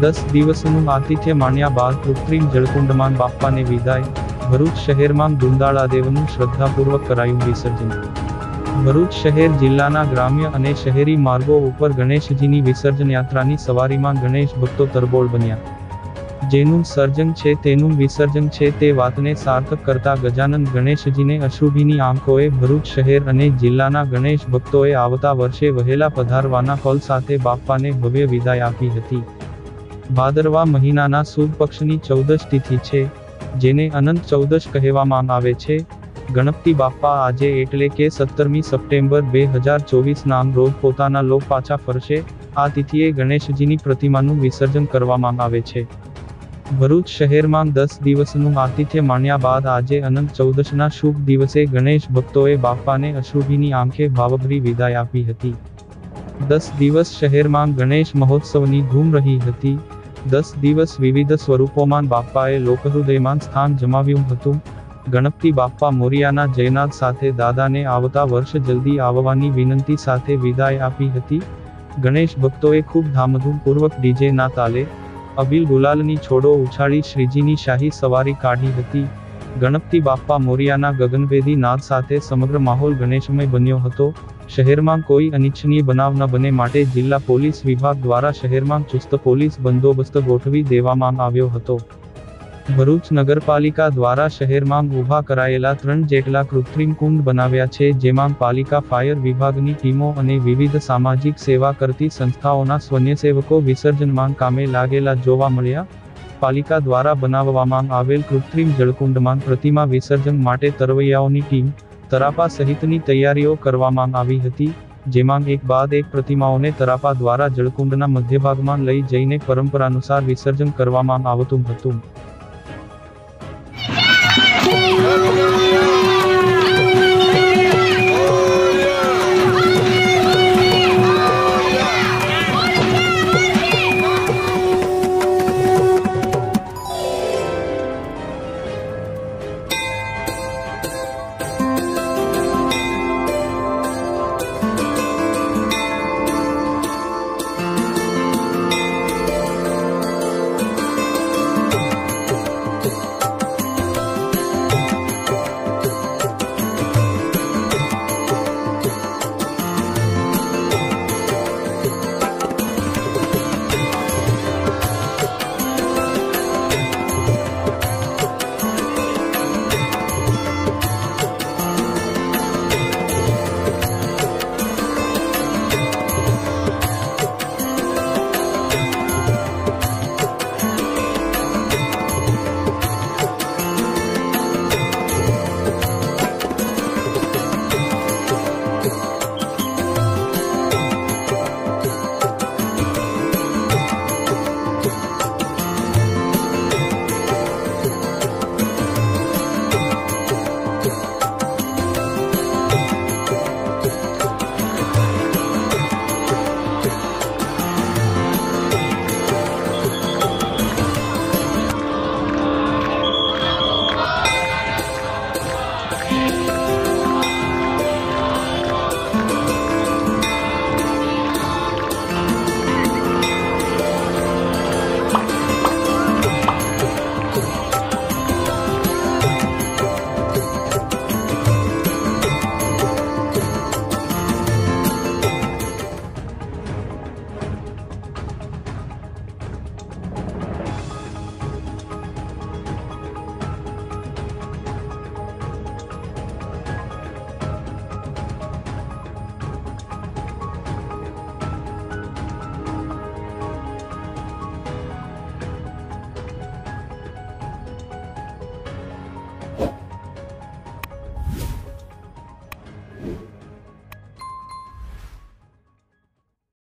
10 દિવસનું આતિથ્ય માણ્યા બાદ કૃત્રિમ જળકુંડમાં બાપ્પાને વિદાય. ભરૂચ શહેરમાં દુંદાળાદેવનું શ્રદ્ધાપૂર્વક કરાયું વિસર્જન. ભરૂચ શહેર જિલ્લાના ગ્રામ્ય અને શહેરી માર્ગો ઉપર ગણેશજીની વિસર્જન યાત્રાની સવારીમાં ગણેશ ભક્તો તરબોળ બન્યા. જેનું સર્જન છે તેનું વિસર્જન છે તે વાતને સાર્થક કરતા ગજાનંદ ગણેશજીને અશુભીની આંખોએ ભરૂચ શહેર અને જિલ્લાના ગણેશ ભક્તોએ આવતા વર્ષે વહેલા પધારવાના પલ સાથે બાપ્પાને ભવ્ય વિદાય આપી હતી. ભાદરવા મહિનાના સુદ પક્ષની 14 તિથિ છે, જેને અનંત ચૌદશ કહેવામાં આવે છે. ગણપતિ બાપ્પા આજે એટલે કે 17મી સપ્ટેમ્બર 2024 નામ રોજ પોતાના લોક પાછા ફરશે. આ તિથિએ ગણેશજીની પ્રતિમાનું વિસર્જન કરવામાં આવે છે. ભરૂચ શહેરમાં 10 દિવસનું આતિથ્ય માણ્યા બાદ આજે અનંત ચૌદશના શુભ દિવસે ગણેશ ભક્તોએ બાપ્પાને અશ્રુભીની આંખે ભાવભરી વિદાય આપી હતી. 10 દિવસ શહેરમાં ગણેશ મહોત્સવની ધૂમ રહી હતી. 10 દિવસ વિવિધ સ્વરૂપોમાં બાપ્પાએ લોકહૃદયમાં સ્થાન જમાવ્યું હતું. ગણપતિ બાપ્પા મોરિયાના જયનાદ સાથે દાદાને આવતા વર્ષ જલ્દી આવવાની વિનંતી સાથે વિદાય આપી હતી. ગણેશ ભક્તોએ ખૂબ ધામધૂમપૂર્વક ડીજે ના તાલે અબીલ ગુલાલની છોડો ઉછાળી શ્રીજીની શાહી સવારી કાઢી હતી. ગણપતિ બાપ્પા મોરિયાના ગગનભેદી નાદ સાથે સમગ્ર માહોલ ગણેશમય બન્યો હતો. શહેરમાં કોઈ અનિચ્છનીય બનાવ ન બને માટે જિલ્લા પોલીસ વિભાગ દ્વારા શહેરમાં ચુસ્ત પોલીસ બંદોબસ્ત ગોઠવી દેવામાં આવ્યો હતો. ભરૂચ નગરપાલિકા દ્વારા શહેરમાં ઊભા કરાયેલા 3 જેટલા કૃત્રિમ કુંડ બનાવ્યા છે, જેમાં પાલિકા ફાયર વિભાગની ટીમો અને વિવિધ સામાજિક સેવા કરતી સંસ્થાઓના સ્વયંસેવકો વિસર્જનમાં કામે લાગેલા જોવા મળ્યા. પાલિકા દ્વારા બનાવવામાં આવેલ કૃત્રિમ જળકુંડમાં પ્રતિમા વિસર્જન માટે તરવૈયાઓની ટીમ, તરાપા સહિતની તૈયારીઓ કરવામાં આવી હતી, જેમાં એક બાદ એક પ્રતિમાઓને તરાપા દ્વારા જળકુંડના મધ્યભાગમાં લઈ જઈને પરંપરાનુસાર વિસર્જન કરવામાં આવતું હતું.